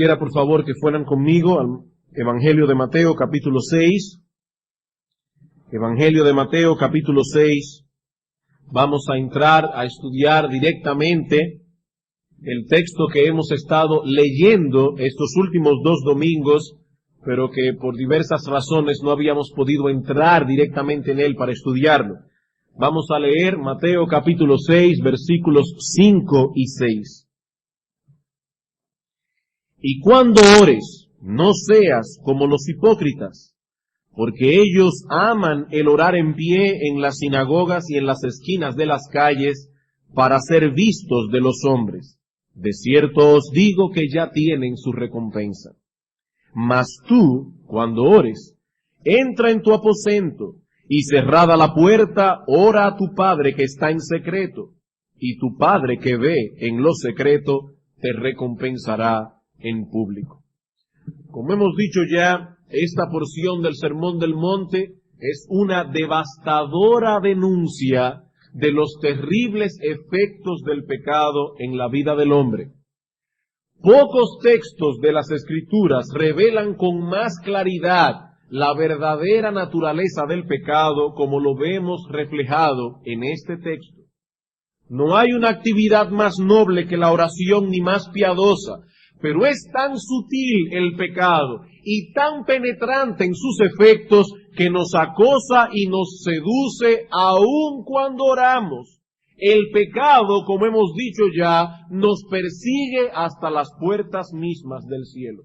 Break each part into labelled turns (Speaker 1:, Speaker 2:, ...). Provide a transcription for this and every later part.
Speaker 1: Quisiera por favor que fueran conmigo al Evangelio de Mateo capítulo 6. Evangelio de Mateo capítulo 6. Vamos a entrar a estudiar directamente el texto que hemos estado leyendo estos últimos 2 domingos, pero que por diversas razones no habíamos podido entrar directamente en él para estudiarlo. Vamos a leer Mateo capítulo 6, versículos 5 y 6. Y cuando ores, no seas como los hipócritas, porque ellos aman el orar en pie en las sinagogas y en las esquinas de las calles para ser vistos de los hombres. De cierto os digo que ya tienen su recompensa. Mas tú, cuando ores, entra en tu aposento, y cerrada la puerta, ora a tu Padre que está en secreto, y tu Padre que ve en lo secreto, te recompensará en público. Como hemos dicho ya, esta porción del Sermón del Monte es una devastadora denuncia de los terribles efectos del pecado en la vida del hombre. Pocos textos de las Escrituras revelan con más claridad la verdadera naturaleza del pecado como lo vemos reflejado en este texto. No hay una actividad más noble que la oración ni más piadosa, pero es tan sutil el pecado y tan penetrante en sus efectos que nos acosa y nos seduce aun cuando oramos. El pecado, como hemos dicho ya, nos persigue hasta las puertas mismas del cielo.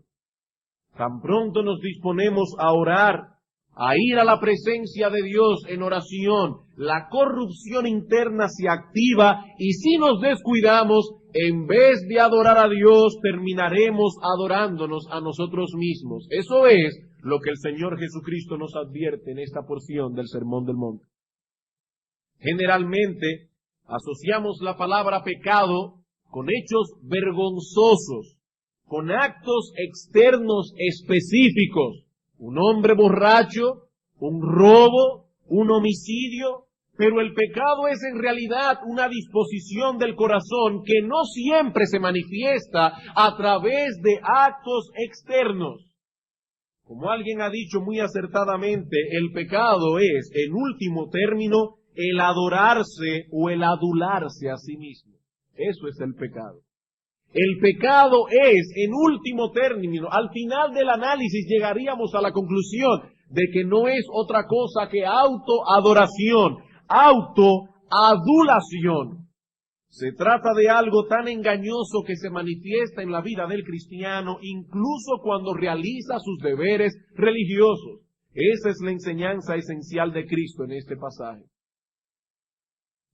Speaker 1: Tan pronto nos disponemos a orar, a ir a la presencia de Dios en oración, la corrupción interna se activa y si nos descuidamos, en vez de adorar a Dios, terminaremos adorándonos a nosotros mismos. Eso es lo que el Señor Jesucristo nos advierte en esta porción del Sermón del Monte. Generalmente, asociamos la palabra pecado con hechos vergonzosos, con actos externos específicos. Un hombre borracho, un robo, un homicidio, pero el pecado es en realidad una disposición del corazón que no siempre se manifiesta a través de actos externos. Como alguien ha dicho muy acertadamente, el pecado es, en último término, el adorarse o el adularse a sí mismo. Eso es el pecado. El pecado es, en último término, al final del análisis llegaríamos a la conclusión de que no es otra cosa que autoadoración, autoadulación. Se trata de algo tan engañoso que se manifiesta en la vida del cristiano, incluso cuando realiza sus deberes religiosos. Esa es la enseñanza esencial de Cristo en este pasaje.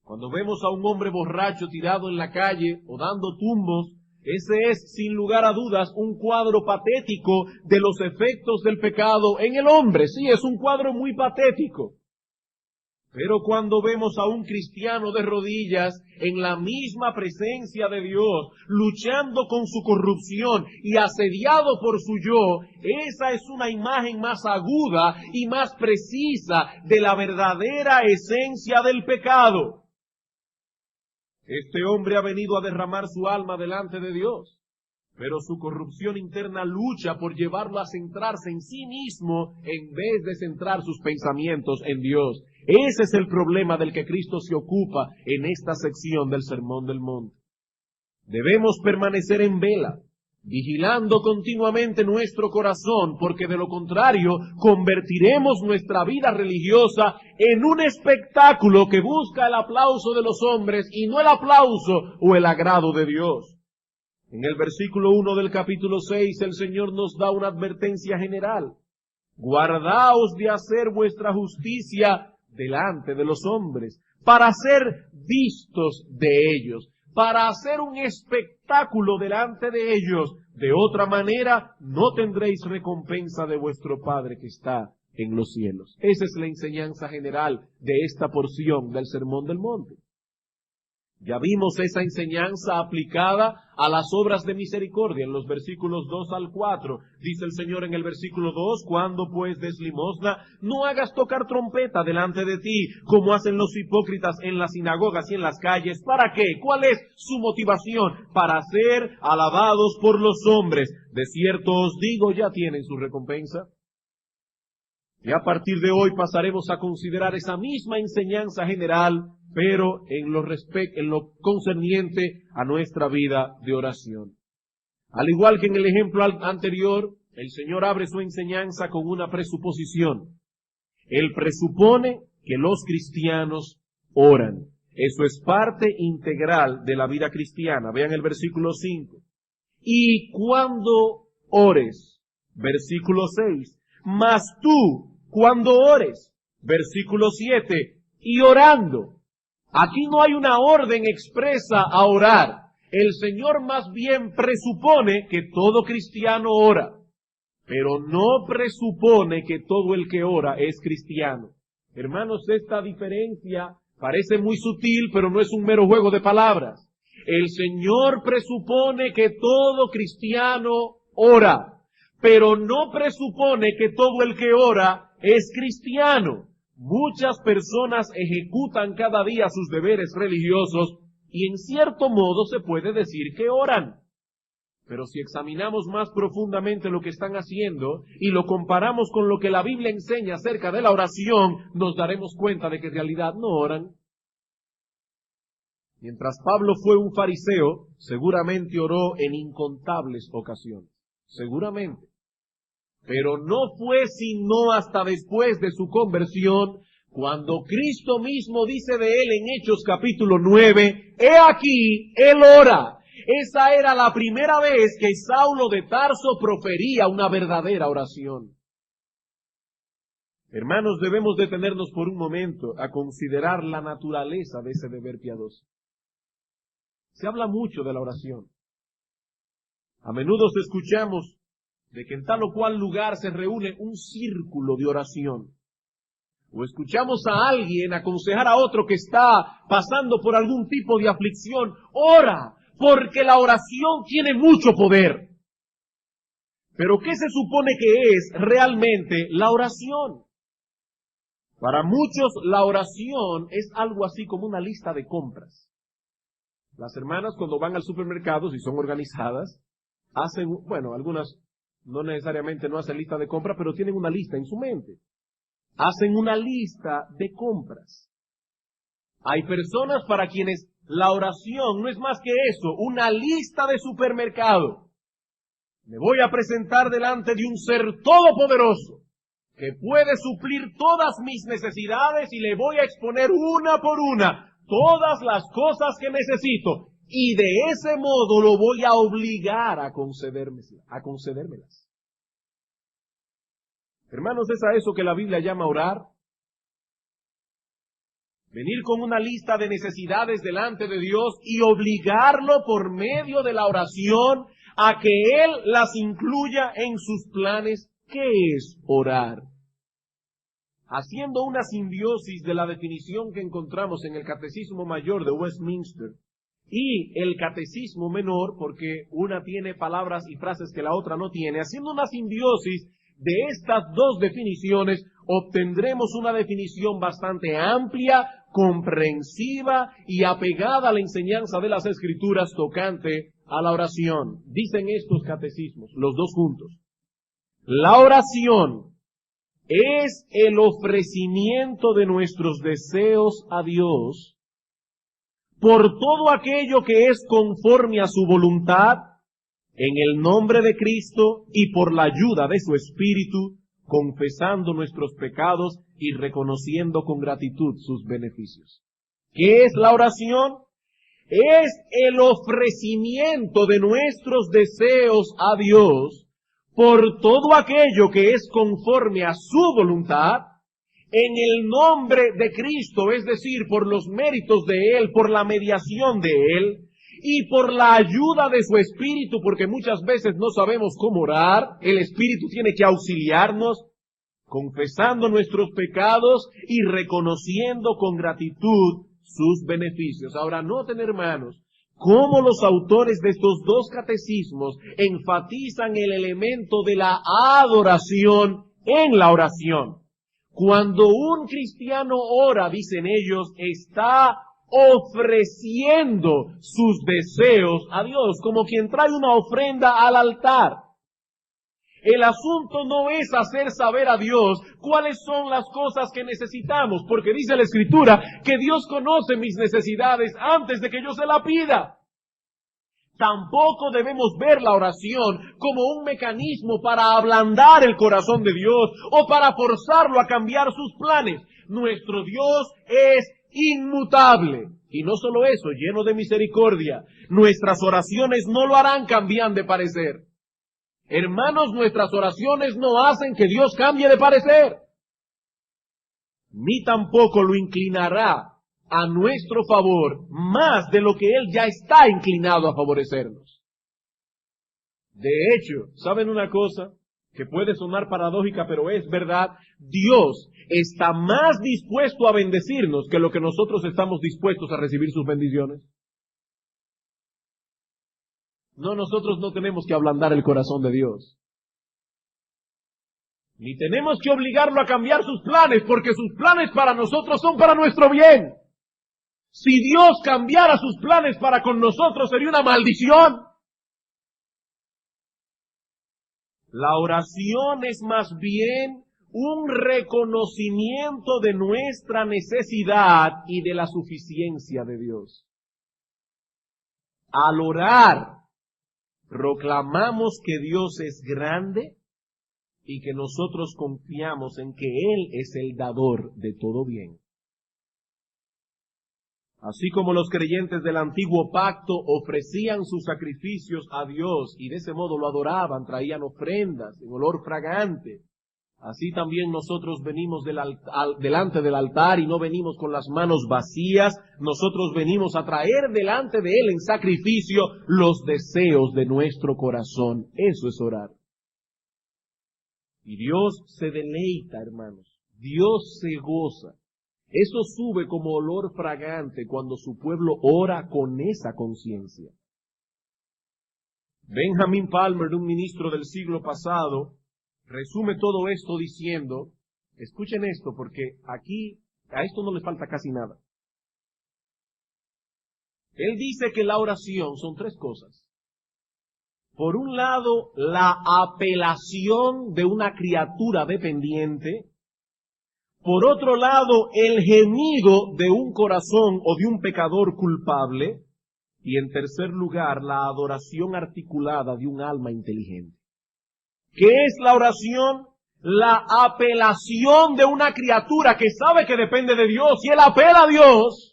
Speaker 1: Cuando vemos a un hombre borracho tirado en la calle o dando tumbos, ese es, sin lugar a dudas, un cuadro patético de los efectos del pecado en el hombre. Sí, es un cuadro muy patético. Pero cuando vemos a un cristiano de rodillas en la misma presencia de Dios, luchando con su corrupción y asediado por su yo, esa es una imagen más aguda y más precisa de la verdadera esencia del pecado. Este hombre ha venido a derramar su alma delante de Dios, pero su corrupción interna lucha por llevarlo a centrarse en sí mismo en vez de centrar sus pensamientos en Dios. Ese es el problema del que Cristo se ocupa en esta sección del Sermón del Monte. Debemos permanecer en vela, vigilando continuamente nuestro corazón, porque de lo contrario convertiremos nuestra vida religiosa en un espectáculo que busca el aplauso de los hombres y no el aplauso o el agrado de Dios. En el versículo 1 del capítulo 6 el Señor nos da una advertencia general. Guardaos de hacer vuestra justicia delante de los hombres, para ser vistos de ellos, para hacer un espectáculo delante de ellos. De otra manera, no tendréis recompensa de vuestro Padre que está en los cielos. Esa es la enseñanza general de esta porción del Sermón del Monte. Ya vimos esa enseñanza aplicada a las obras de misericordia en los versículos 2 al 4. Dice el Señor en el versículo 2, cuando pues des limosna, no hagas tocar trompeta delante de ti, como hacen los hipócritas en las sinagogas y en las calles. ¿Para qué? ¿Cuál es su motivación? Para ser alabados por los hombres. De cierto os digo, ya tienen su recompensa. Y a partir de hoy pasaremos a considerar esa misma enseñanza general, pero en lo concerniente a nuestra vida de oración. Al igual que en el ejemplo anterior, el Señor abre su enseñanza con una presuposición. Él presupone que los cristianos oran. Eso es parte integral de la vida cristiana. Vean el versículo 5. Y cuando ores, versículo 6, mas tú, cuando ores, versículo 7, y orando. Aquí no hay una orden expresa a orar. El Señor más bien presupone que todo cristiano ora, pero no presupone que todo el que ora es cristiano. Hermanos, esta diferencia parece muy sutil, pero no es un mero juego de palabras. El Señor presupone que todo cristiano ora, pero no presupone que todo el que ora es cristiano. Muchas personas ejecutan cada día sus deberes religiosos y en cierto modo se puede decir que oran. Pero si examinamos más profundamente lo que están haciendo y lo comparamos con lo que la Biblia enseña acerca de la oración, nos daremos cuenta de que en realidad no oran. Mientras Pablo fue un fariseo, seguramente oró en incontables ocasiones. Seguramente. Pero no fue sino hasta después de su conversión, cuando Cristo mismo dice de él en Hechos capítulo 9, he aquí, él ora. Esa era la primera vez que Saulo de Tarso profería una verdadera oración. Hermanos, debemos detenernos por un momento a considerar la naturaleza de ese deber piadoso. Se habla mucho de la oración. A menudo escuchamos de que en tal o cual lugar se reúne un círculo de oración. O escuchamos a alguien aconsejar a otro que está pasando por algún tipo de aflicción, ora, porque la oración tiene mucho poder. Pero ¿qué se supone que es realmente la oración? Para muchos la oración es algo así como una lista de compras. Las hermanas cuando van al supermercado, si son organizadas, hacen, bueno, algunas no necesariamente no hacen lista de compras, pero tienen una lista en su mente. Hacen una lista de compras. Hay personas para quienes la oración no es más que eso, una lista de supermercado. Me voy a presentar delante de un ser todopoderoso que puede suplir todas mis necesidades y le voy a exponer una por una todas las cosas que necesito. Y de ese modo lo voy a obligar a concedérmelas. Hermanos, ¿es a eso que la Biblia llama orar? Venir con una lista de necesidades delante de Dios y obligarlo por medio de la oración a que Él las incluya en sus planes. ¿Qué es orar? Haciendo una simbiosis de la definición que encontramos en el Catecismo Mayor de Westminster y el Catecismo Menor, porque una tiene palabras y frases que la otra no tiene, haciendo una simbiosis de estas dos definiciones, obtendremos una definición bastante amplia, comprensiva y apegada a la enseñanza de las Escrituras tocante a la oración. Dicen estos catecismos, los dos juntos. La oración es el ofrecimiento de nuestros deseos a Dios por todo aquello que es conforme a su voluntad, en el nombre de Cristo y por la ayuda de su Espíritu, confesando nuestros pecados y reconociendo con gratitud sus beneficios. ¿Qué es la oración? Es el ofrecimiento de nuestros deseos a Dios por todo aquello que es conforme a su voluntad, en el nombre de Cristo, es decir, por los méritos de Él, por la mediación de Él, y por la ayuda de su Espíritu, porque muchas veces no sabemos cómo orar, el Espíritu tiene que auxiliarnos, confesando nuestros pecados y reconociendo con gratitud sus beneficios. Ahora, noten, hermanos, cómo los autores de estos dos catecismos enfatizan el elemento de la adoración en la oración. Cuando un cristiano ora, dicen ellos, está ofreciendo sus deseos a Dios, como quien trae una ofrenda al altar. El asunto no es hacer saber a Dios cuáles son las cosas que necesitamos, porque dice la Escritura que Dios conoce mis necesidades antes de que yo se la pida. Tampoco debemos ver la oración como un mecanismo para ablandar el corazón de Dios o para forzarlo a cambiar sus planes. Nuestro Dios es inmutable. Y no solo eso, lleno de misericordia. Nuestras oraciones no lo harán cambiar de parecer. Hermanos, nuestras oraciones no hacen que Dios cambie de parecer. Ni tampoco lo inclinará a nuestro favor más de lo que Él ya está inclinado a favorecernos. De hecho, ¿saben una cosa? Que puede sonar paradójica, pero es verdad. Dios está más dispuesto a bendecirnos que lo que nosotros estamos dispuestos a recibir sus bendiciones. No, nosotros no tenemos que ablandar el corazón de Dios. Ni tenemos que obligarlo a cambiar sus planes, porque sus planes para nosotros son para nuestro bien. Si Dios cambiara sus planes para con nosotros, sería una maldición. La oración es más bien un reconocimiento de nuestra necesidad y de la suficiencia de Dios. Al orar, proclamamos que Dios es grande y que nosotros confiamos en que Él es el dador de todo bien. Así como los creyentes del antiguo pacto ofrecían sus sacrificios a Dios y de ese modo lo adoraban, traían ofrendas en olor fragante, así también nosotros venimos delante del altar y no venimos con las manos vacías, nosotros venimos a traer delante de Él en sacrificio los deseos de nuestro corazón. Eso es orar. Y Dios se deleita, hermanos, Dios se goza. Eso sube como olor fragante cuando su pueblo ora con esa conciencia. Benjamin Palmer, un ministro del siglo pasado, resume todo esto diciendo, escuchen esto porque aquí a esto no le falta casi nada. Él dice que la oración son tres cosas. Por un lado, la apelación de una criatura dependiente. Por otro lado, el gemido de un corazón o de un pecador culpable. Y en tercer lugar, la adoración articulada de un alma inteligente. ¿Qué es la oración? La apelación de una criatura que sabe que depende de Dios y él apela a Dios.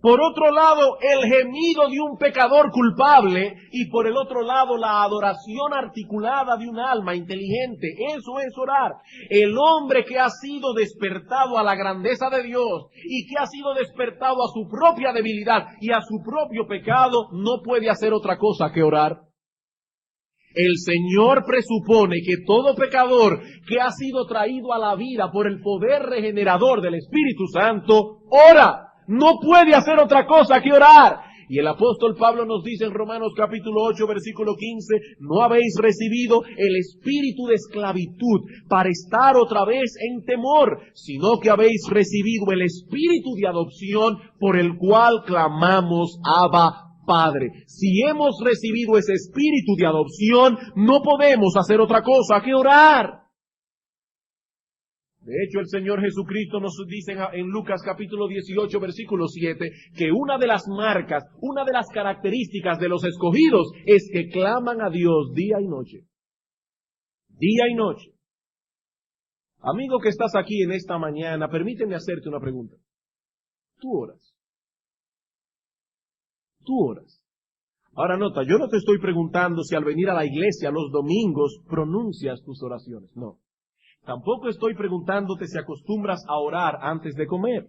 Speaker 1: Por otro lado, el gemido de un pecador culpable y por el otro lado, la adoración articulada de un alma inteligente. Eso es orar. El hombre que ha sido despertado a la grandeza de Dios y que ha sido despertado a su propia debilidad y a su propio pecado, no puede hacer otra cosa que orar. El Señor presupone que todo pecador que ha sido traído a la vida por el poder regenerador del Espíritu Santo, ora. No puede hacer otra cosa que orar. Y el apóstol Pablo nos dice en Romanos capítulo 8, versículo 15, no habéis recibido el espíritu de esclavitud para estar otra vez en temor, sino que habéis recibido el espíritu de adopción por el cual clamamos Abba, Padre. Si hemos recibido ese espíritu de adopción, no podemos hacer otra cosa que orar. De hecho, el Señor Jesucristo nos dice en Lucas capítulo 18, versículo 7, que una de las marcas, una de las características de los escogidos es que claman a Dios día y noche. Día y noche. Amigo que estás aquí en esta mañana, permíteme hacerte una pregunta. ¿Tú oras? ¿Tú oras? Ahora nota, yo no te estoy preguntando si al venir a la iglesia los domingos pronuncias tus oraciones, no. Tampoco estoy preguntándote si acostumbras a orar antes de comer,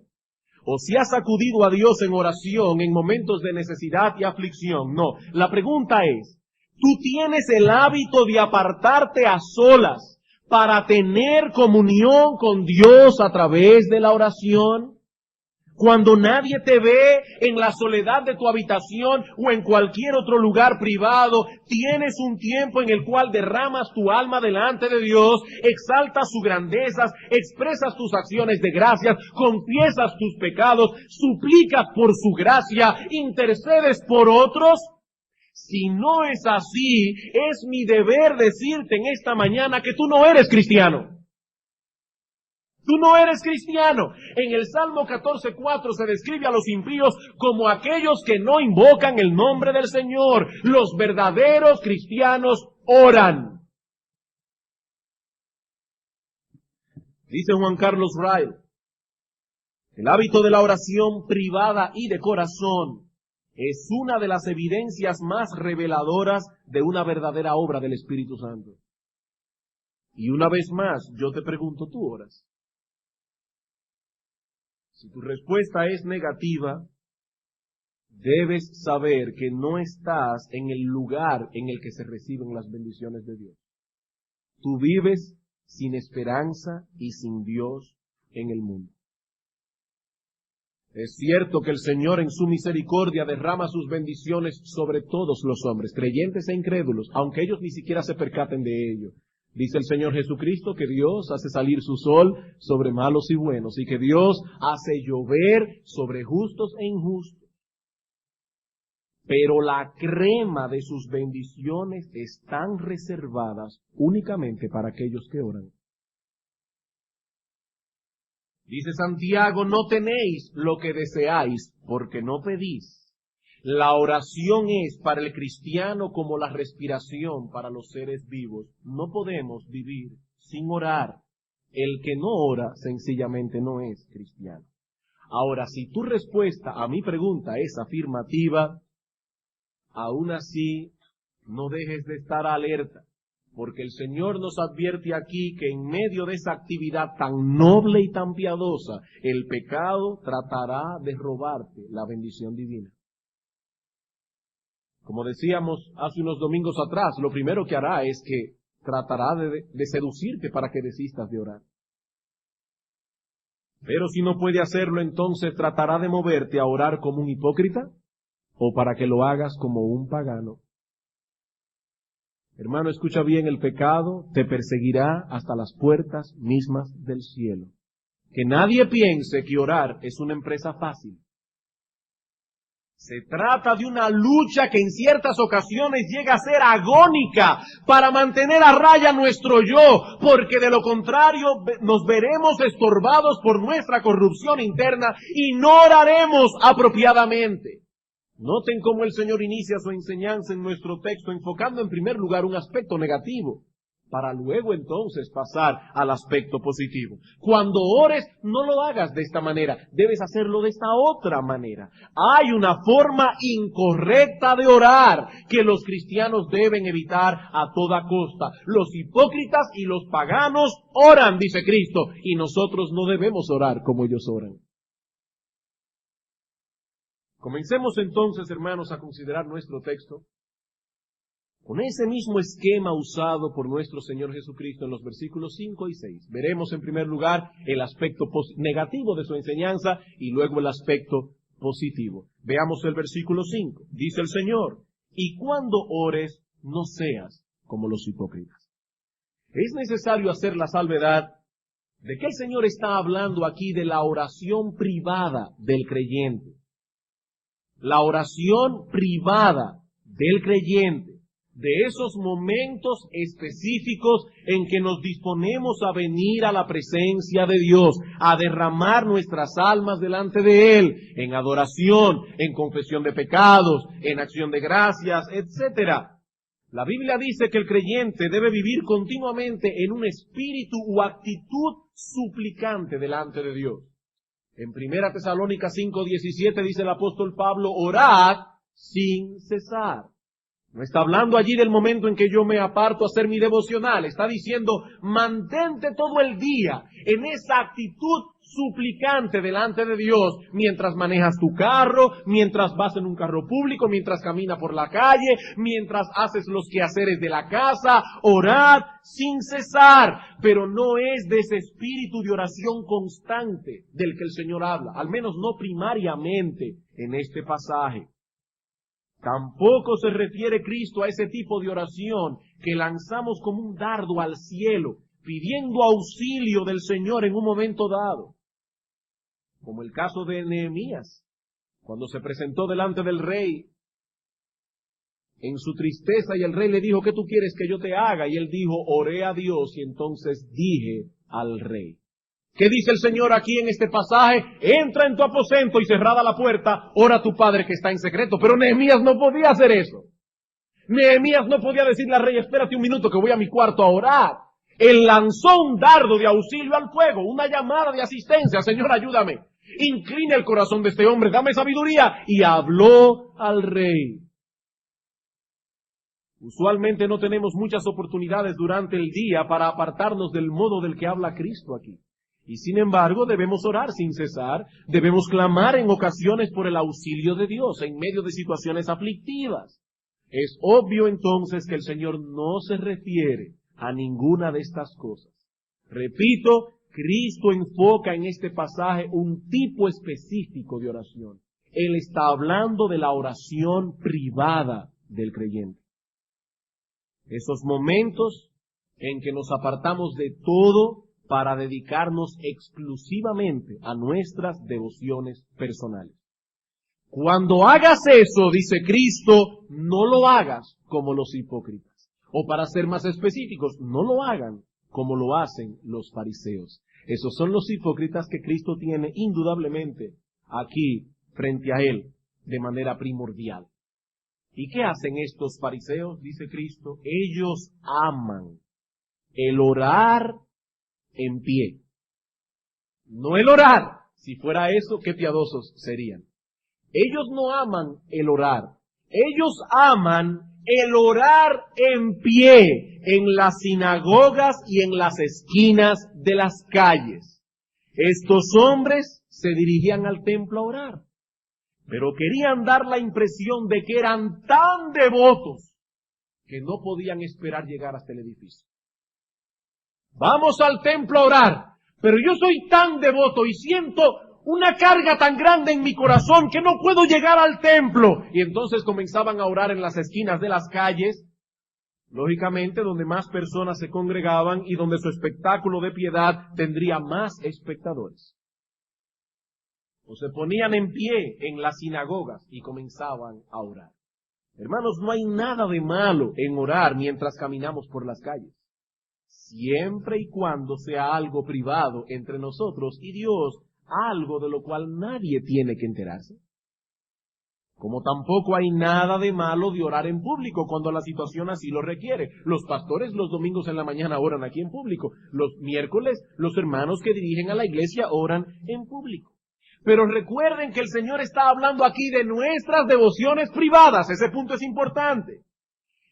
Speaker 1: o si has acudido a Dios en oración en momentos de necesidad y aflicción. No, la pregunta es, ¿tú tienes el hábito de apartarte a solas para tener comunión con Dios a través de la oración? Cuando nadie te ve en la soledad de tu habitación o en cualquier otro lugar privado, tienes un tiempo en el cual derramas tu alma delante de Dios, exaltas sus grandezas, expresas tus acciones de gracias, confiesas tus pecados, suplicas por su gracia, intercedes por otros. Si no es así, es mi deber decirte en esta mañana que tú no eres cristiano. Tú no eres cristiano. En el Salmo 14:4 se describe a los impíos como aquellos que no invocan el nombre del Señor. Los verdaderos cristianos oran. Dice Juan Carlos Riley, el hábito de la oración privada y de corazón es una de las evidencias más reveladoras de una verdadera obra del Espíritu Santo. Y una vez más, yo te pregunto, ¿tú oras? Si tu respuesta es negativa, debes saber que no estás en el lugar en el que se reciben las bendiciones de Dios. Tú vives sin esperanza y sin Dios en el mundo. Es cierto que el Señor en su misericordia derrama sus bendiciones sobre todos los hombres, creyentes e incrédulos, aunque ellos ni siquiera se percaten de ello. Dice el Señor Jesucristo que Dios hace salir su sol sobre malos y buenos y que Dios hace llover sobre justos e injustos. Pero la crema de sus bendiciones están reservadas únicamente para aquellos que oran. Dice Santiago, no tenéis lo que deseáis porque no pedís. La oración es para el cristiano como la respiración para los seres vivos. No podemos vivir sin orar. El que no ora sencillamente no es cristiano. Ahora, si tu respuesta a mi pregunta es afirmativa, aún así no dejes de estar alerta, porque el Señor nos advierte aquí que en medio de esa actividad tan noble y tan piadosa, el pecado tratará de robarte la bendición divina. Como decíamos hace unos domingos atrás, lo primero que hará es que tratará de seducirte para que desistas de orar. Pero si no puede hacerlo, entonces tratará de moverte a orar como un hipócrita o para que lo hagas como un pagano. Hermano, escucha bien, el pecado te perseguirá hasta las puertas mismas del cielo. Que nadie piense que orar es una empresa fácil. Se trata de una lucha que en ciertas ocasiones llega a ser agónica para mantener a raya nuestro yo, porque de lo contrario nos veremos estorbados por nuestra corrupción interna y no oraremos apropiadamente. Noten cómo el Señor inicia su enseñanza en nuestro texto enfocando en primer lugar un aspecto negativo, para luego entonces pasar al aspecto positivo. Cuando ores, no lo hagas de esta manera, debes hacerlo de esta otra manera. Hay una forma incorrecta de orar que los cristianos deben evitar a toda costa. Los hipócritas y los paganos oran, dice Cristo, y nosotros no debemos orar como ellos oran. Comencemos entonces, hermanos, a considerar nuestro texto con ese mismo esquema usado por nuestro Señor Jesucristo en los versículos 5 y 6. Veremos en primer lugar el aspecto negativo de su enseñanza y luego el aspecto positivo. Veamos el versículo 5. Dice el Señor, y cuando ores, no seas como los hipócritas. Es necesario hacer la salvedad de que el Señor está hablando aquí de la oración privada del creyente. La oración privada del creyente, de esos momentos específicos en que nos disponemos a venir a la presencia de Dios, a derramar nuestras almas delante de Él, en adoración, en confesión de pecados, en acción de gracias, etc. La Biblia dice que el creyente debe vivir continuamente en un espíritu o actitud suplicante delante de Dios. En 1 Tesalónicas 5:17 dice el apóstol Pablo, orad sin cesar. No está hablando allí del momento en que yo me aparto a hacer mi devocional. Está diciendo, mantente todo el día en esa actitud suplicante delante de Dios mientras manejas tu carro, mientras vas en un carro público, mientras caminas por la calle, mientras haces los quehaceres de la casa. Orad sin cesar, pero no es de ese espíritu de oración constante del que el Señor habla, al menos no primariamente en este pasaje. Tampoco se refiere Cristo a ese tipo de oración que lanzamos como un dardo al cielo, pidiendo auxilio del Señor en un momento dado. Como el caso de Nehemías, cuando se presentó delante del rey en su tristeza y el rey le dijo, ¿qué tú quieres que yo te haga? Y él dijo, oré a Dios y entonces dije al rey. ¿Qué dice el Señor aquí en este pasaje? Entra en tu aposento y cerrada la puerta, ora a tu padre que está en secreto. Pero Nehemías no podía hacer eso. Nehemías no podía decirle al rey, espérate un minuto que voy a mi cuarto a orar. Él lanzó un dardo de auxilio al fuego, una llamada de asistencia. Señor, ayúdame. Inclina el corazón de este hombre, dame sabiduría. Y habló al rey. Usualmente no tenemos muchas oportunidades durante el día para apartarnos del modo del que habla Cristo aquí. Y sin embargo debemos orar sin cesar, debemos clamar en ocasiones por el auxilio de Dios en medio de situaciones aflictivas. Es obvio entonces que el Señor no se refiere a ninguna de estas cosas. Repito, Cristo enfoca en este pasaje un tipo específico de oración. Él está hablando de la oración privada del creyente. Esos momentos en que nos apartamos de todo para dedicarnos exclusivamente a nuestras devociones personales. Cuando hagas eso, dice Cristo, no lo hagas como los hipócritas. O para ser más específicos, no lo hagan como lo hacen los fariseos. Esos son los hipócritas que Cristo tiene indudablemente aquí frente a él de manera primordial. ¿Y qué hacen estos fariseos? Dice Cristo, ellos aman el orar en pie. No el orar. Si fuera eso, qué piadosos serían. Ellos no aman el orar. Ellos aman el orar en pie en las sinagogas y en las esquinas de las calles. Estos hombres se dirigían al templo a orar, pero querían dar la impresión de que eran tan devotos que no podían esperar llegar hasta el edificio. Vamos al templo a orar, pero yo soy tan devoto y siento una carga tan grande en mi corazón que no puedo llegar al templo. Y entonces comenzaban a orar en las esquinas de las calles, lógicamente donde más personas se congregaban y donde su espectáculo de piedad tendría más espectadores. O se ponían en pie en las sinagogas y comenzaban a orar. Hermanos, no hay nada de malo en orar mientras caminamos por las calles, siempre y cuando sea algo privado entre nosotros y Dios, algo de lo cual nadie tiene que enterarse. Como tampoco hay nada de malo de orar en público cuando la situación así lo requiere. Los pastores los domingos en la mañana oran aquí en público. Los miércoles los hermanos que dirigen a la iglesia oran en público. Pero recuerden que el Señor está hablando aquí de nuestras devociones privadas. Ese punto es importante.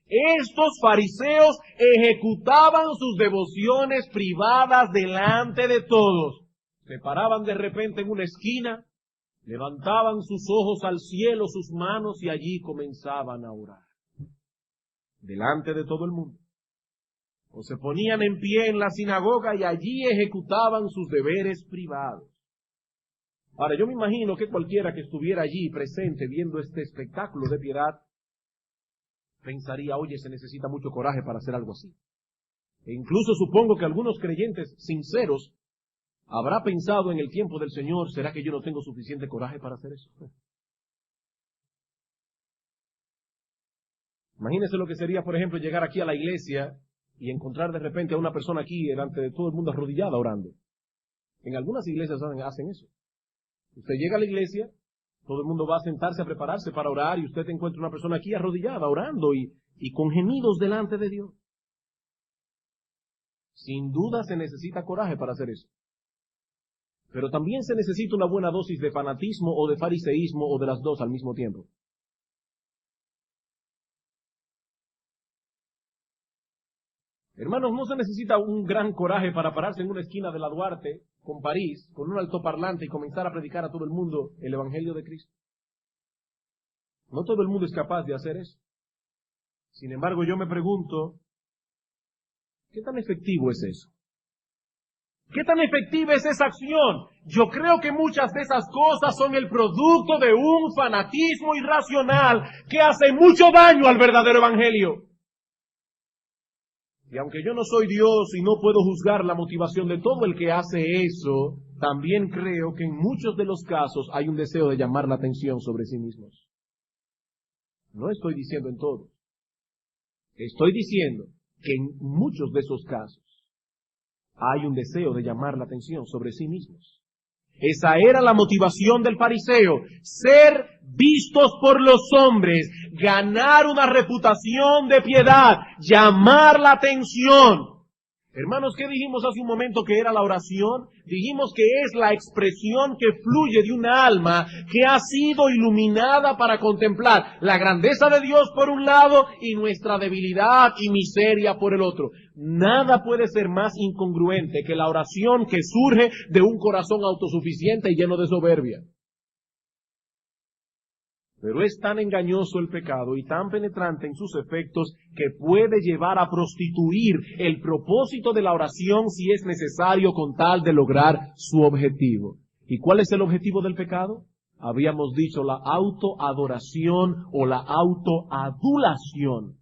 Speaker 1: Estos fariseos ejecutaban sus devociones privadas delante de todos. Se paraban de repente en una esquina, levantaban sus ojos al cielo, sus manos, y allí comenzaban a orar. Delante de todo el mundo. O se ponían en pie en la sinagoga y allí ejecutaban sus deberes privados. Ahora, yo me imagino que cualquiera que estuviera allí presente viendo este espectáculo de piedad, pensaría, oye, se necesita mucho coraje para hacer algo así. E incluso supongo que algunos creyentes sinceros habrá pensado en el tiempo del Señor, ¿será que yo no tengo suficiente coraje para hacer eso? Imagínese lo que sería, por ejemplo, llegar aquí a la iglesia y encontrar de repente a una persona aquí delante de todo el mundo arrodillada orando. En algunas iglesias hacen eso. Usted llega a la iglesia, todo el mundo va a sentarse a prepararse para orar y usted encuentra una persona aquí arrodillada orando y con gemidos delante de Dios. Sin duda se necesita coraje para hacer eso. Pero también se necesita una buena dosis de fanatismo o de fariseísmo o de las dos al mismo tiempo. Hermanos, no se necesita un gran coraje para pararse en una esquina de la Duarte con París, con un altoparlante y comenzar a predicar a todo el mundo el Evangelio de Cristo. No todo el mundo es capaz de hacer eso. Sin embargo, yo me pregunto, ¿qué tan efectivo es eso? ¿Qué tan efectiva es esa acción? Yo creo que muchas de esas cosas son el producto de un fanatismo irracional que hace mucho daño al verdadero evangelio. Y aunque yo no soy Dios y no puedo juzgar la motivación de todo el que hace eso, también creo que en muchos de los casos hay un deseo de llamar la atención sobre sí mismos. No estoy diciendo en todos. Estoy diciendo que en muchos de esos casos hay un deseo de llamar la atención sobre sí mismos. Esa era la motivación del fariseo, ser vistos por los hombres, ganar una reputación de piedad, llamar la atención. Hermanos, ¿qué dijimos hace un momento que era la oración? Dijimos que es la expresión que fluye de una alma que ha sido iluminada para contemplar la grandeza de Dios por un lado y nuestra debilidad y miseria por el otro. Nada puede ser más incongruente que la oración que surge de un corazón autosuficiente y lleno de soberbia. Pero es tan engañoso el pecado y tan penetrante en sus efectos que puede llevar a prostituir el propósito de la oración si es necesario con tal de lograr su objetivo. ¿Y cuál es el objetivo del pecado? Habíamos dicho la autoadoración o la autoadulación.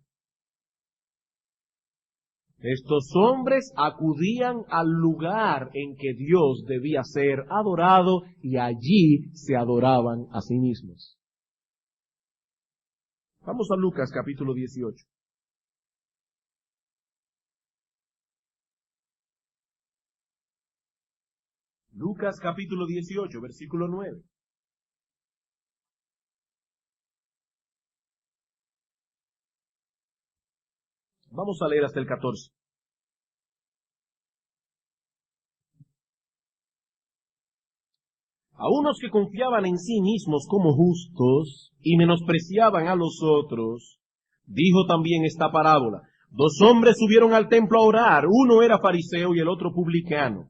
Speaker 1: Estos hombres acudían al lugar en que Dios debía ser adorado y allí se adoraban a sí mismos. Vamos a Lucas capítulo 18. Lucas capítulo 18, versículo 9. Vamos a leer hasta el 14. A unos que confiaban en sí mismos como justos y menospreciaban a los otros, dijo también esta parábola. 2 hombres subieron al templo a orar, uno era fariseo y el otro publicano.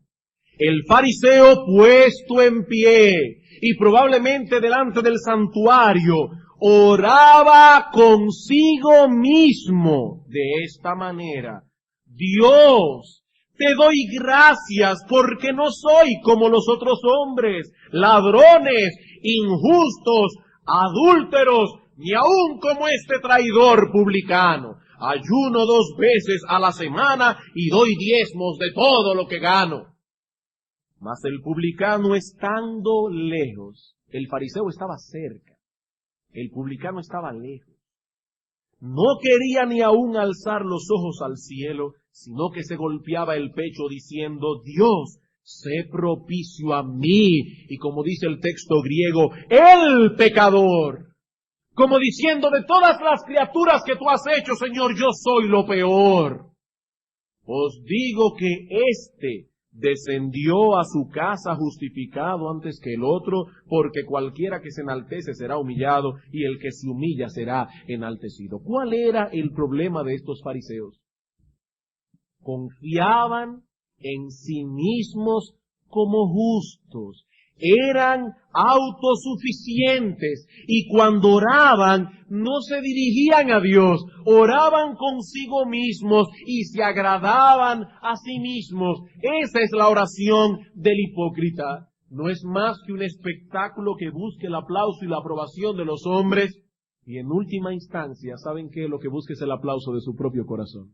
Speaker 1: El fariseo puesto en pie y probablemente delante del santuario, oraba consigo mismo de esta manera: Dios, te doy gracias porque no soy como los otros hombres, ladrones, injustos, adúlteros, ni aun como este traidor publicano. Ayuno 2 veces a la semana y doy diezmos de todo lo que gano. Mas el publicano estando lejos, el fariseo estaba cerca, el publicano estaba lejos. No quería ni aún alzar los ojos al cielo, sino que se golpeaba el pecho diciendo: Dios, sé propicio a mí. Y como dice el texto griego, el pecador. Como diciendo: de todas las criaturas que tú has hecho, Señor, yo soy lo peor. Os digo que éste descendió a su casa justificado antes que el otro, porque cualquiera que se enaltece será humillado, y el que se humilla será enaltecido. ¿Cuál era el problema de estos fariseos? Confiaban en sí mismos como justos. Eran autosuficientes y cuando oraban no se dirigían a Dios, oraban consigo mismos y se agradaban a sí mismos. Esa es la oración del hipócrita. No es más que un espectáculo que busque el aplauso y la aprobación de los hombres y en última instancia, ¿saben qué? Lo que busca es el aplauso de su propio corazón.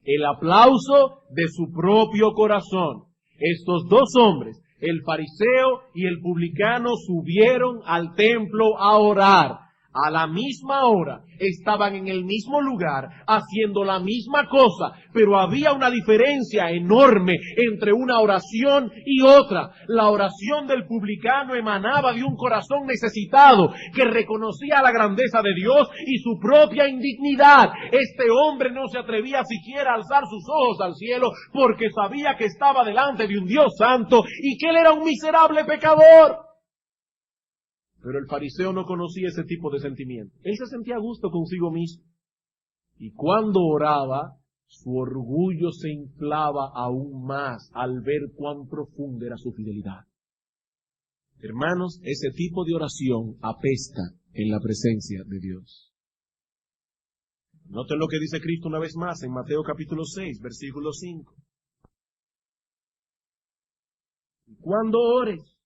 Speaker 1: El aplauso de su propio corazón. Estos 2 hombres, el fariseo y el publicano, subieron al templo a orar. A la misma hora, estaban en el mismo lugar, haciendo la misma cosa, pero había una diferencia enorme entre una oración y otra. La oración del publicano emanaba de un corazón necesitado, que reconocía la grandeza de Dios y su propia indignidad. Este hombre no se atrevía siquiera a alzar sus ojos al cielo, porque sabía que estaba delante de un Dios santo y que él era un miserable pecador. Pero el fariseo no conocía ese tipo de sentimiento. Él se sentía a gusto consigo mismo. Y cuando oraba, su orgullo se inflaba aún más al ver cuán profunda era su fidelidad. Hermanos, ese tipo de oración apesta en la presencia de Dios. Noten lo que dice Cristo una vez más en Mateo capítulo 6, versículo 5. Cuando ores,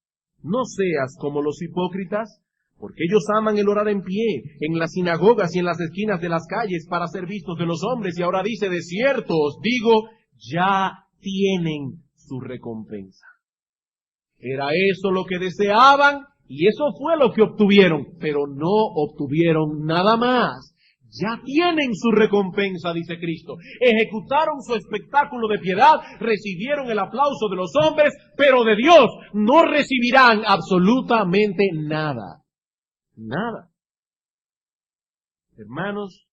Speaker 1: no seas como los hipócritas, porque ellos aman el orar en pie, en las sinagogas y en las esquinas de las calles para ser vistos de los hombres. Y ahora dice, de cierto os digo, ya tienen su recompensa. Era eso lo que deseaban y eso fue lo que obtuvieron, pero no obtuvieron nada más. Ya tienen su recompensa, dice Cristo. Ejecutaron su espectáculo de piedad, recibieron el aplauso de los hombres, pero de Dios no recibirán absolutamente nada. Nada. Hermanos,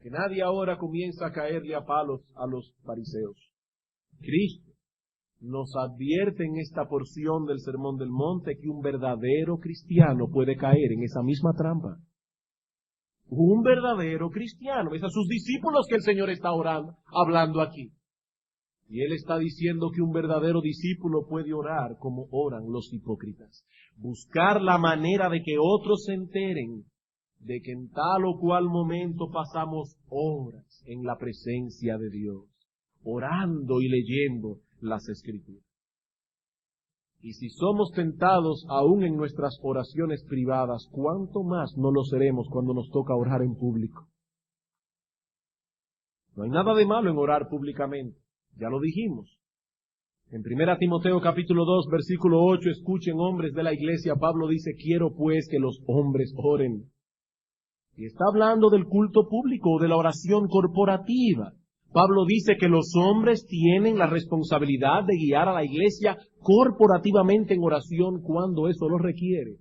Speaker 1: que nadie ahora comienza a caerle a palos a los fariseos. Cristo nos advierte en esta porción del Sermón del Monte que un verdadero cristiano puede caer en esa misma trampa. Un verdadero cristiano. Es a sus discípulos que el Señor está hablando aquí. Y Él está diciendo que un verdadero discípulo puede orar como oran los hipócritas. Buscar la manera de que otros se enteren de que en tal o cual momento pasamos horas en la presencia de Dios, orando y leyendo las Escrituras. Y si somos tentados aún en nuestras oraciones privadas, ¿cuánto más no lo seremos cuando nos toca orar en público? No hay nada de malo en orar públicamente, ya lo dijimos. En 1 Timoteo capítulo 2, versículo 8, escuchen hombres de la iglesia, Pablo dice, quiero pues que los hombres oren. Y está hablando del culto público, de la oración corporativa. Pablo dice que los hombres tienen la responsabilidad de guiar a la iglesia corporativamente en oración cuando eso lo requiere.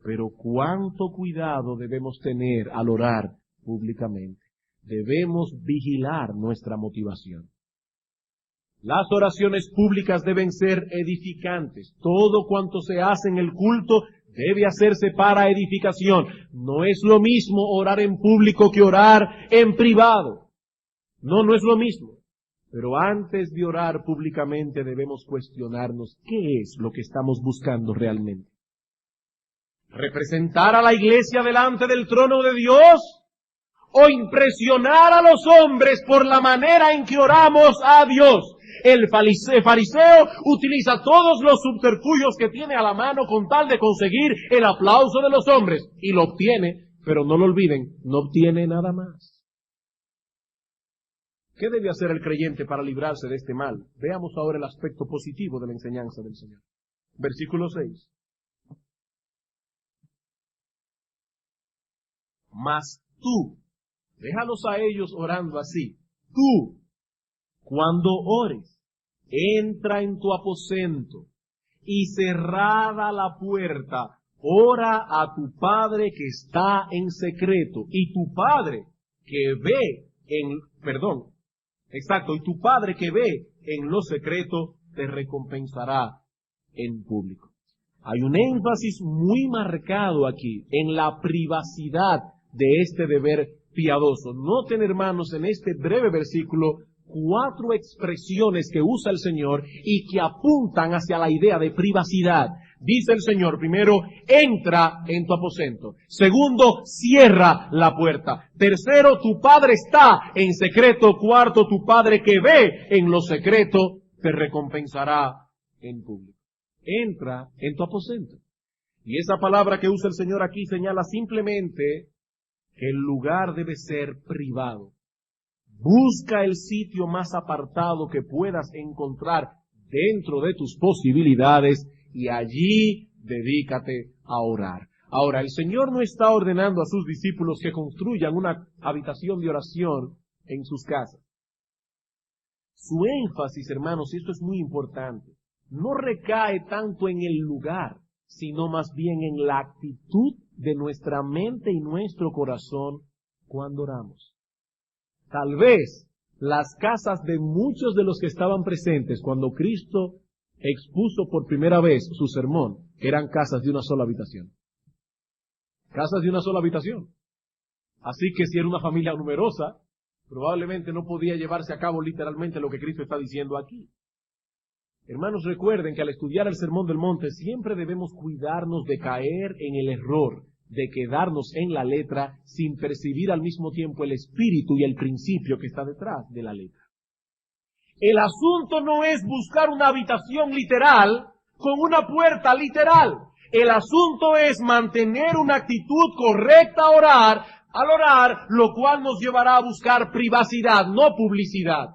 Speaker 1: Pero cuánto cuidado debemos tener al orar públicamente. Debemos vigilar nuestra motivación. Las oraciones públicas deben ser edificantes. Todo cuanto se hace en el culto debe hacerse para edificación. No es lo mismo orar en público que orar en privado. No es lo mismo. Pero antes de orar públicamente debemos cuestionarnos qué es lo que estamos buscando realmente. ¿Representar a la iglesia delante del trono de Dios? ¿O impresionar a los hombres por la manera en que oramos a Dios? El fariseo utiliza todos los subterfugios que tiene a la mano con tal de conseguir el aplauso de los hombres. Y lo obtiene, pero no lo olviden, no obtiene nada más. ¿Qué debe hacer el creyente para librarse de este mal? Veamos ahora el aspecto positivo de la enseñanza del Señor. Versículo 6. Mas tú, déjalos a ellos orando así, tú, cuando ores, entra en tu aposento y cerrada la puerta, ora a tu Padre que está en secreto, y tu Padre que ve y tu Padre que ve en lo secreto te recompensará en público. Hay un énfasis muy marcado aquí en la privacidad de este deber piadoso. Noten, hermanos, en este breve versículo 4 expresiones que usa el Señor y que apuntan hacia la idea de privacidad. Dice el Señor, primero, entra en tu aposento. Segundo, cierra la puerta. Tercero, tu Padre está en secreto. Cuarto, tu Padre que ve en lo secreto te recompensará en público. Entra en tu aposento. Y esa palabra que usa el Señor aquí señala simplemente que el lugar debe ser privado. Busca el sitio más apartado que puedas encontrar dentro de tus posibilidades y allí dedícate a orar. Ahora, el Señor no está ordenando a sus discípulos que construyan una habitación de oración en sus casas. Su énfasis, hermanos, y esto es muy importante, no recae tanto en el lugar, sino más bien en la actitud de nuestra mente y nuestro corazón cuando oramos. Tal vez las casas de muchos de los que estaban presentes cuando Cristo expuso por primera vez su sermón eran casas de una sola habitación. Casas de una sola habitación. Así que si era una familia numerosa, probablemente no podía llevarse a cabo literalmente lo que Cristo está diciendo aquí. Hermanos, recuerden que al estudiar el Sermón del Monte siempre debemos cuidarnos de caer en el error de quedarnos en la letra sin percibir al mismo tiempo el espíritu y el principio que está detrás de la letra. El asunto no es buscar una habitación literal con una puerta literal. El asunto es mantener una actitud correcta al orar, lo cual nos llevará a buscar privacidad, no publicidad.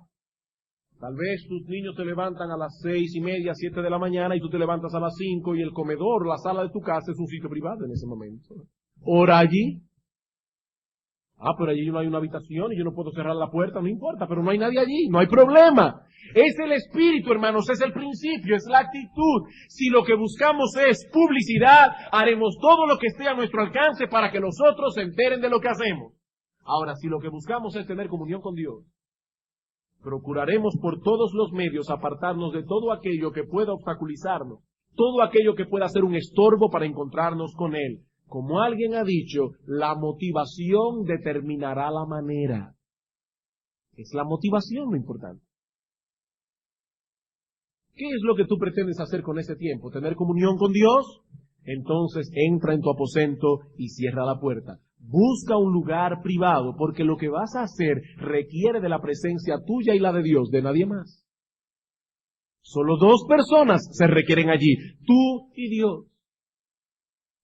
Speaker 1: Tal vez tus niños se levantan a las 6:30, 7 de la mañana y tú te levantas a las 5 y el comedor, la sala de tu casa es un sitio privado en ese momento. Ora allí. Pero allí no hay una habitación y yo no puedo cerrar la puerta, no importa, pero no hay nadie allí, no hay problema. Es el espíritu, hermanos, es el principio, es la actitud. Si lo que buscamos es publicidad, haremos todo lo que esté a nuestro alcance para que los otros se enteren de lo que hacemos. Ahora, si lo que buscamos es tener comunión con Dios, procuraremos por todos los medios apartarnos de todo aquello que pueda obstaculizarnos, todo aquello que pueda ser un estorbo para encontrarnos con Él. Como alguien ha dicho, la motivación determinará la manera. Es la motivación lo importante. ¿Qué es lo que tú pretendes hacer con ese tiempo? ¿Tener comunión con Dios? Entonces entra en tu aposento y cierra la puerta. Busca un lugar privado, porque lo que vas a hacer requiere de la presencia tuya y la de Dios, de nadie más. Solo 2 personas se requieren allí, tú y Dios.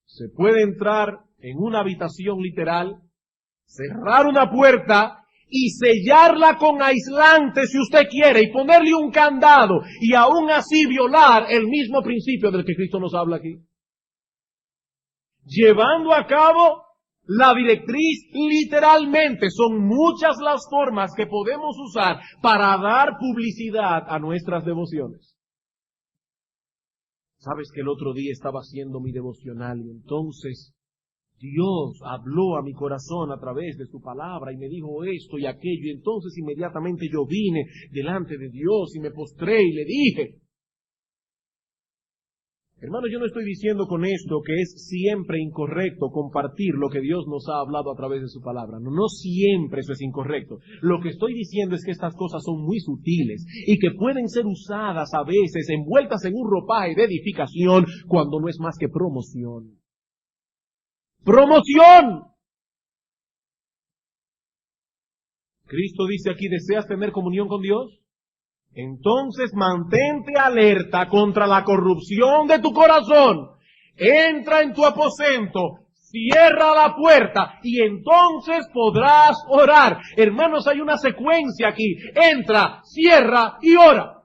Speaker 1: Se puede entrar en una habitación literal, cerrar una puerta y sellarla con aislante si usted quiere y ponerle un candado y aún así violar el mismo principio del que Cristo nos habla aquí. Llevando a cabo la directriz literalmente. Son muchas las formas que podemos usar para dar publicidad a nuestras devociones. Sabes que el otro día estaba haciendo mi devocional y entonces Dios habló a mi corazón a través de su palabra y me dijo esto y aquello, y entonces inmediatamente yo vine delante de Dios y me postré y le dije. Hermano, yo no estoy diciendo con esto que es siempre incorrecto compartir lo que Dios nos ha hablado a través de su palabra. No, no siempre eso es incorrecto. Lo que estoy diciendo es que estas cosas son muy sutiles y que pueden ser usadas a veces, envueltas en un ropaje de edificación, cuando no es más que promoción. ¡Promoción! Cristo dice aquí, ¿deseas tener comunión con Dios? Entonces mantente alerta contra la corrupción de tu corazón. Entra en tu aposento, cierra la puerta y entonces podrás orar. Hermanos, hay una secuencia aquí. Entra, cierra y ora.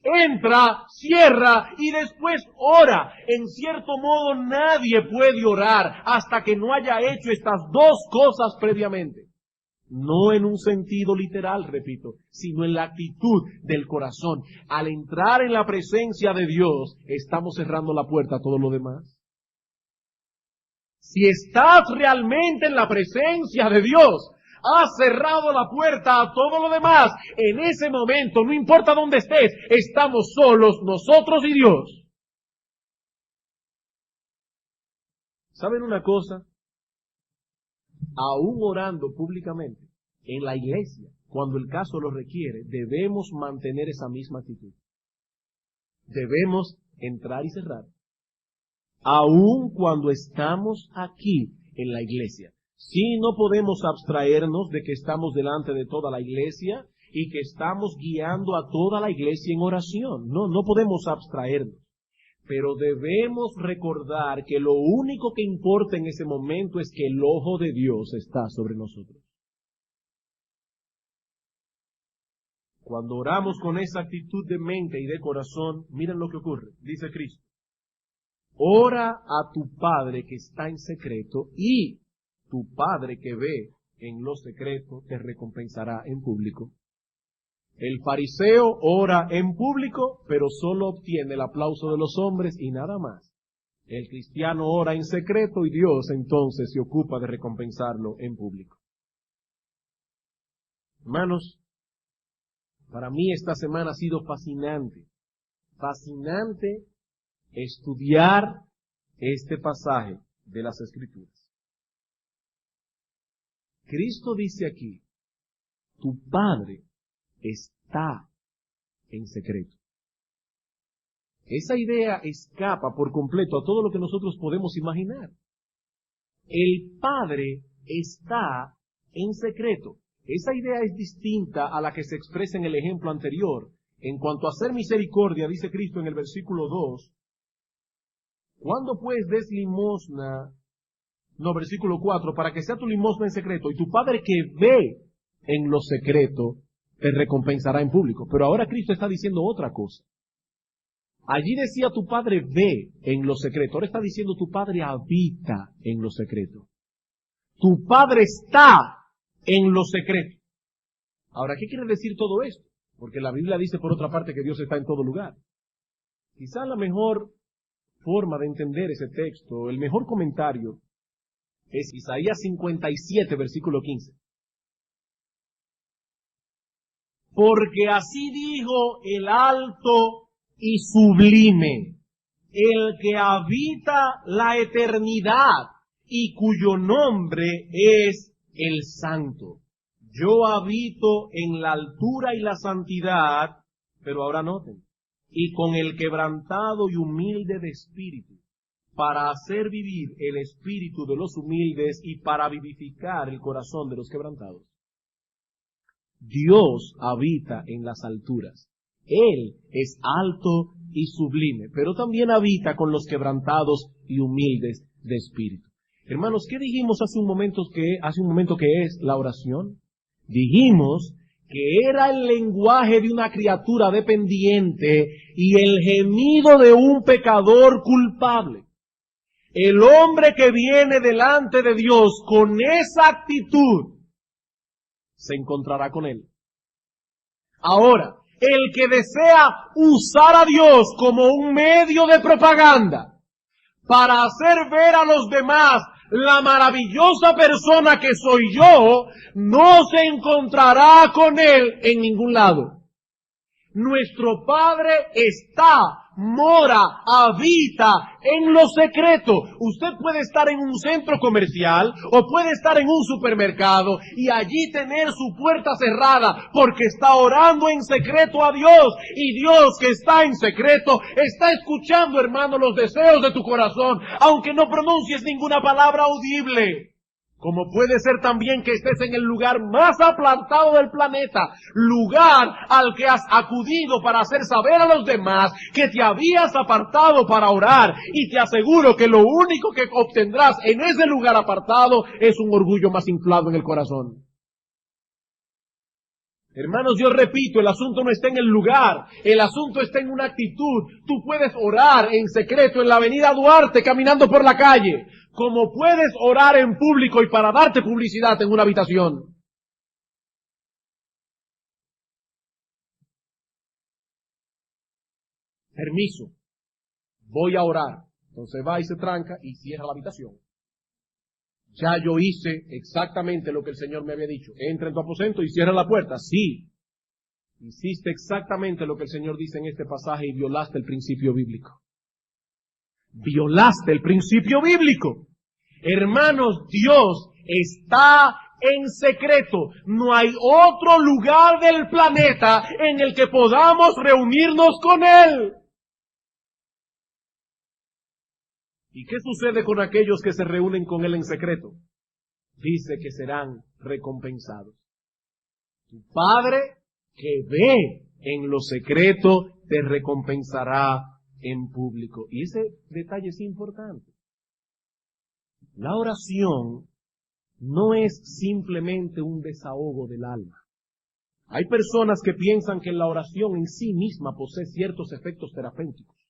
Speaker 1: Entra, cierra y después ora. En cierto modo nadie puede orar hasta que no haya hecho estas 2 cosas previamente. No en un sentido literal, repito, sino en la actitud del corazón. Al entrar en la presencia de Dios, estamos cerrando la puerta a todo lo demás. Si estás realmente en la presencia de Dios, has cerrado la puerta a todo lo demás. En ese momento, no importa dónde estés, estamos solos nosotros y Dios. ¿Saben una cosa? Aún orando públicamente, en la iglesia, cuando el caso lo requiere, debemos mantener esa misma actitud. Debemos entrar y cerrar. Aún cuando estamos aquí en la iglesia. Sí, no podemos abstraernos de que estamos delante de toda la iglesia y que estamos guiando a toda la iglesia en oración. No podemos abstraernos. Pero debemos recordar que lo único que importa en ese momento es que el ojo de Dios está sobre nosotros. Cuando oramos con esa actitud de mente y de corazón, miren lo que ocurre. Dice Cristo, ora a tu Padre que está en secreto y tu Padre que ve en lo secreto te recompensará en público. El fariseo ora en público, pero solo obtiene el aplauso de los hombres y nada más. El cristiano ora en secreto y Dios entonces se ocupa de recompensarlo en público. Hermanos, para mí esta semana ha sido fascinante. Fascinante estudiar este pasaje de las Escrituras. Cristo dice aquí, Tu Padre está en secreto. Esa idea escapa por completo a todo lo que nosotros podemos imaginar. El Padre está en secreto. Esa idea es distinta a la que se expresa en el ejemplo anterior. En cuanto a hacer misericordia, dice Cristo en el versículo 2, cuando pues des limosna, versículo 4, para que sea tu limosna en secreto, y tu Padre que ve en lo secreto, te recompensará en público. Pero ahora Cristo está diciendo otra cosa. Allí decía tu Padre ve en lo secreto. Ahora está diciendo tu Padre habita en lo secreto. Tu Padre está en lo secreto. Ahora, ¿qué quiere decir todo esto? Porque la Biblia dice por otra parte que Dios está en todo lugar. Quizá la mejor forma de entender ese texto, el mejor comentario, es Isaías 57, versículo 15. Porque así dijo el alto y sublime, el que habita la eternidad y cuyo nombre es el Santo. Yo habito en la altura y la santidad, pero ahora noten, y con el quebrantado y humilde de espíritu, para hacer vivir el espíritu de los humildes y para vivificar el corazón de los quebrantados. Dios habita en las alturas. Él es alto y sublime, pero también habita con los quebrantados y humildes de espíritu. Hermanos, ¿qué dijimos hace un momento que es la oración? Dijimos que era el lenguaje de una criatura dependiente y el gemido de un pecador culpable. El hombre que viene delante de Dios con esa actitud se encontrará con Él. Ahora, el que desea usar a Dios como un medio de propaganda para hacer ver a los demás la maravillosa persona que soy yo, no se encontrará con Él en ningún lado. Nuestro Padre mora, habita en lo secreto. Usted puede estar en un centro comercial o puede estar en un supermercado y allí tener su puerta cerrada porque está orando en secreto a Dios. Y Dios que está en secreto está escuchando, hermano, los deseos de tu corazón, aunque no pronuncies ninguna palabra audible. Como puede ser también que estés en el lugar más apartado del planeta, lugar al que has acudido para hacer saber a los demás que te habías apartado para orar, y te aseguro que lo único que obtendrás en ese lugar apartado es un orgullo más inflado en el corazón. Hermanos, yo repito, el asunto no está en el lugar, el asunto está en una actitud. Tú puedes orar en secreto en la avenida Duarte caminando por la calle, como puedes orar en público y para darte publicidad en una habitación. Permiso, voy a orar. Entonces va y se tranca y cierra la habitación. Ya yo hice exactamente lo que el Señor me había dicho. Entra en tu aposento y cierra la puerta. Sí, hiciste exactamente lo que el Señor dice en este pasaje y violaste el principio bíblico. Violaste el principio bíblico. Hermanos, Dios está en secreto. No hay otro lugar del planeta en el que podamos reunirnos con Él. ¿Y qué sucede con aquellos que se reúnen con Él en secreto? Dice que serán recompensados. Tu Padre que ve en lo secreto te recompensará en público. Y ese detalle es importante. La oración no es simplemente un desahogo del alma. Hay personas que piensan que la oración en sí misma posee ciertos efectos terapéuticos.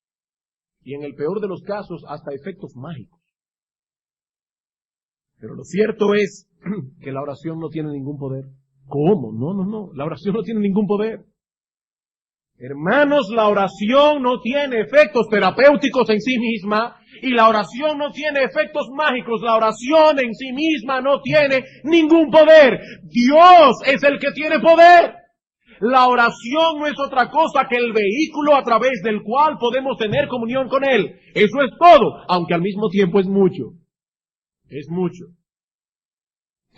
Speaker 1: Y en el peor de los casos, hasta efectos mágicos. Pero lo cierto es que la oración no tiene ningún poder. ¿Cómo? No. La oración no tiene ningún poder. Hermanos, la oración no tiene efectos terapéuticos en sí misma. Y la oración no tiene efectos mágicos. La oración en sí misma no tiene ningún poder. Dios es el que tiene poder. La oración no es otra cosa que el vehículo a través del cual podemos tener comunión con Él. Eso es todo, aunque al mismo tiempo es mucho. Es mucho.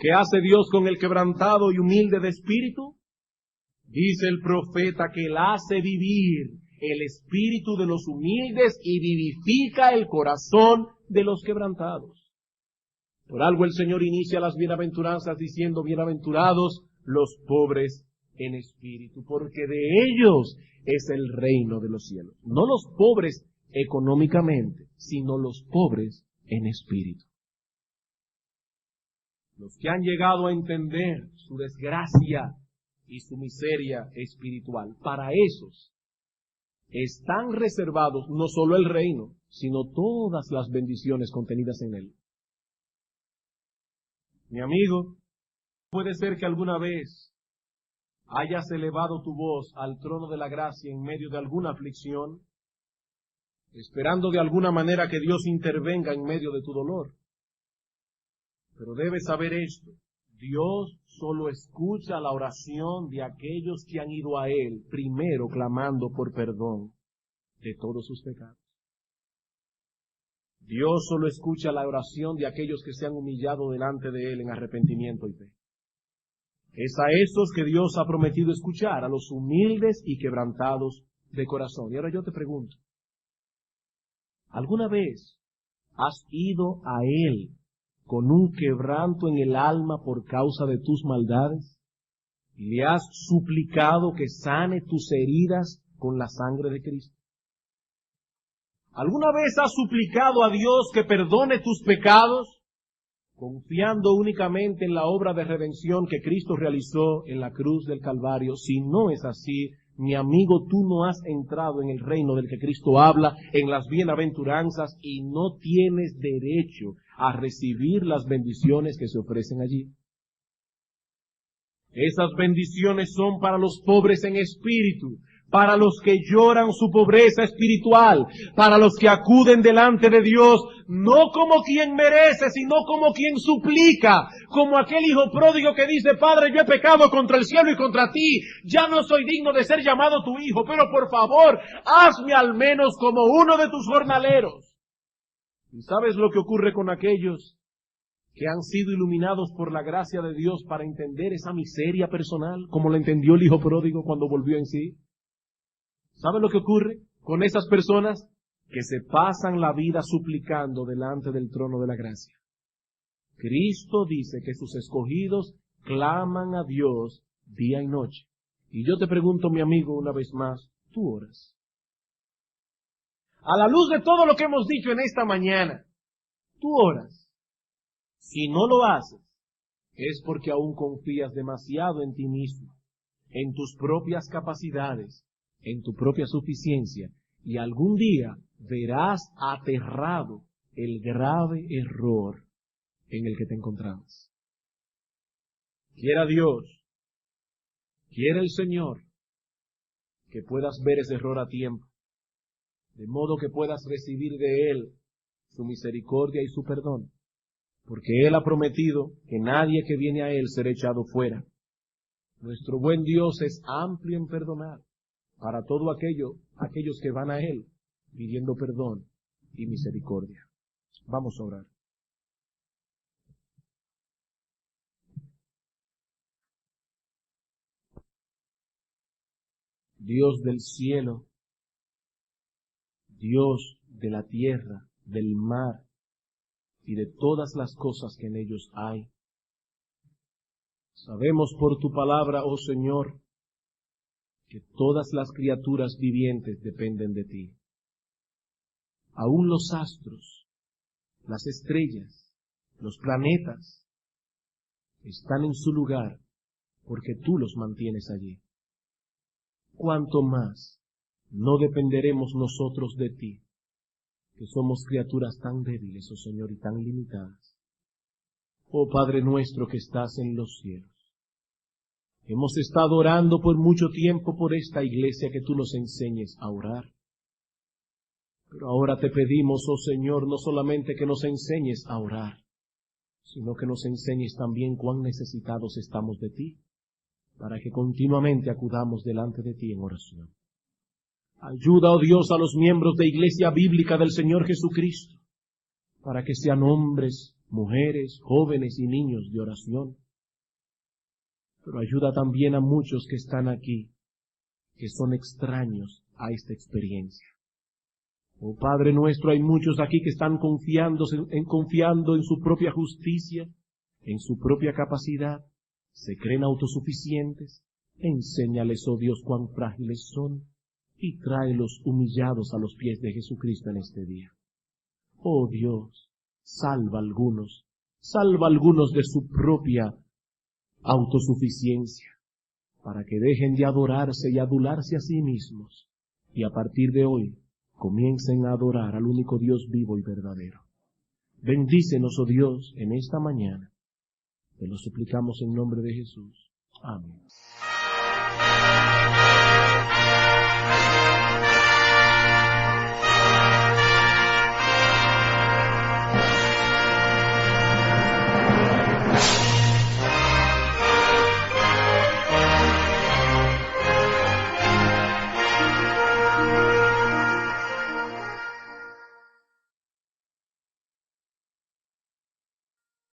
Speaker 1: ¿Qué hace Dios con el quebrantado y humilde de espíritu? Dice el profeta que Él hace vivir el espíritu de los humildes y vivifica el corazón de los quebrantados. Por algo el Señor inicia las bienaventuranzas diciendo, bienaventurados los pobres en espíritu, porque de ellos es el reino de los cielos. No los pobres económicamente, sino los pobres en espíritu. Los que han llegado a entender su desgracia y su miseria espiritual, para esos están reservados no solo el reino, sino todas las bendiciones contenidas en él. Mi amigo, puede ser que alguna vez hayas elevado tu voz al trono de la gracia en medio de alguna aflicción, esperando de alguna manera que Dios intervenga en medio de tu dolor. Pero debes saber esto, Dios solo escucha la oración de aquellos que han ido a Él, primero clamando por perdón de todos sus pecados. Dios solo escucha la oración de aquellos que se han humillado delante de Él en arrepentimiento y fe. Es a esos que Dios ha prometido escuchar, a los humildes y quebrantados de corazón. Y ahora yo te pregunto, ¿alguna vez has ido a Él con un quebranto en el alma por causa de tus maldades? ¿Y le has suplicado que sane tus heridas con la sangre de Cristo? ¿Alguna vez has suplicado a Dios que perdone tus pecados, confiando únicamente en la obra de redención que Cristo realizó en la cruz del Calvario? Si no es así, mi amigo, tú no has entrado en el reino del que Cristo habla, en las bienaventuranzas, y no tienes derecho a recibir las bendiciones que se ofrecen allí. Esas bendiciones son para los pobres en espíritu, para los que lloran su pobreza espiritual, para los que acuden delante de Dios, no como quien merece, sino como quien suplica, como aquel hijo pródigo que dice, Padre, yo he pecado contra el cielo y contra ti, ya no soy digno de ser llamado tu hijo, pero por favor, hazme al menos como uno de tus jornaleros. ¿Y sabes lo que ocurre con aquellos que han sido iluminados por la gracia de Dios para entender esa miseria personal, como la entendió el hijo pródigo cuando volvió en sí? ¿Saben lo que ocurre con esas personas? Que se pasan la vida suplicando delante del trono de la gracia. Cristo dice que sus escogidos claman a Dios día y noche. Y yo te pregunto, mi amigo, una vez más, ¿tú oras? A la luz de todo lo que hemos dicho en esta mañana, ¿tú oras? Si no lo haces, es porque aún confías demasiado en ti mismo, en tus propias capacidades, en tu propia suficiencia, y algún día verás aterrado el grave error en el que te encontrabas. Quiera Dios, quiera el Señor, que puedas ver ese error a tiempo, de modo que puedas recibir de Él su misericordia y su perdón, porque Él ha prometido que nadie que viene a Él será echado fuera. Nuestro buen Dios es amplio en perdonar para todo aquellos que van a Él pidiendo perdón y misericordia. Vamos a orar. Dios del cielo, Dios de la tierra, del mar y de todas las cosas que en ellos hay, sabemos por tu palabra, oh Señor, que todas las criaturas vivientes dependen de ti. Aún los astros, las estrellas, los planetas, están en su lugar porque tú los mantienes allí. ¿Cuánto más no dependeremos nosotros de ti, que somos criaturas tan débiles, oh Señor, y tan limitadas? Oh Padre nuestro que estás en los cielos, hemos estado orando por mucho tiempo por esta iglesia, que tú nos enseñes a orar. Pero ahora te pedimos, oh Señor, no solamente que nos enseñes a orar, sino que nos enseñes también cuán necesitados estamos de ti, para que continuamente acudamos delante de ti en oración. Ayuda, oh Dios, a los miembros de Iglesia Bíblica del Señor Jesucristo, para que sean hombres, mujeres, jóvenes y niños de oración. Pero ayuda también a muchos que están aquí, que son extraños a esta experiencia. Oh Padre nuestro, hay muchos aquí que están confiando en su propia justicia, en su propia capacidad, se creen autosuficientes. Enséñales, oh Dios, cuán frágiles son, y tráelos humillados a los pies de Jesucristo en este día. Oh Dios, salva a algunos de su propia autosuficiencia, para que dejen de adorarse y adularse a sí mismos, y a partir de hoy comiencen a adorar al único Dios vivo y verdadero. Bendícenos, oh Dios, en esta mañana. Te lo suplicamos en nombre de Jesús. Amén.